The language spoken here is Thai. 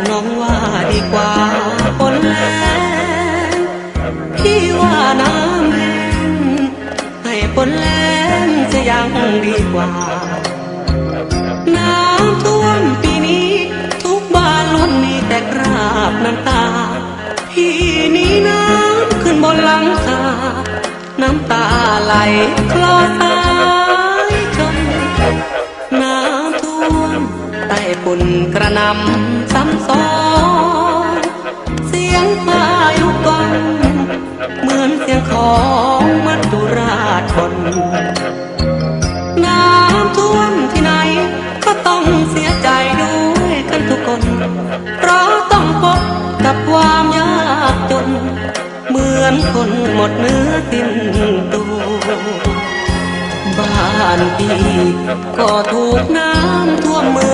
น้องว่าดีกว่าฝนแรงพี่ว่าน้ำแห้งให้ฝนแรงจะยังดีกว่าน้ำท่วมปีนี้ทุกบ้านล้วนมีแต่คราบน้ำตาพี่หนีน้ำขึ้นบนหลังคาน้ำตาไหลคลอสายชนน้ำท่วมใต้ฝุ่นกระหน่ำซ้ำซ้อนเสียงพายุกลเหมือนเสียงของมัจจุราชชนน้ำท่วมที่ไหนก็ต้องเสียใจด้วยกันทุกคนเพราะต้องพบกับความยากจนเหมือนคนหมดเนื้อสิ้นตัวบ้านพี่ก็ถูกน้ำท่วมเหมื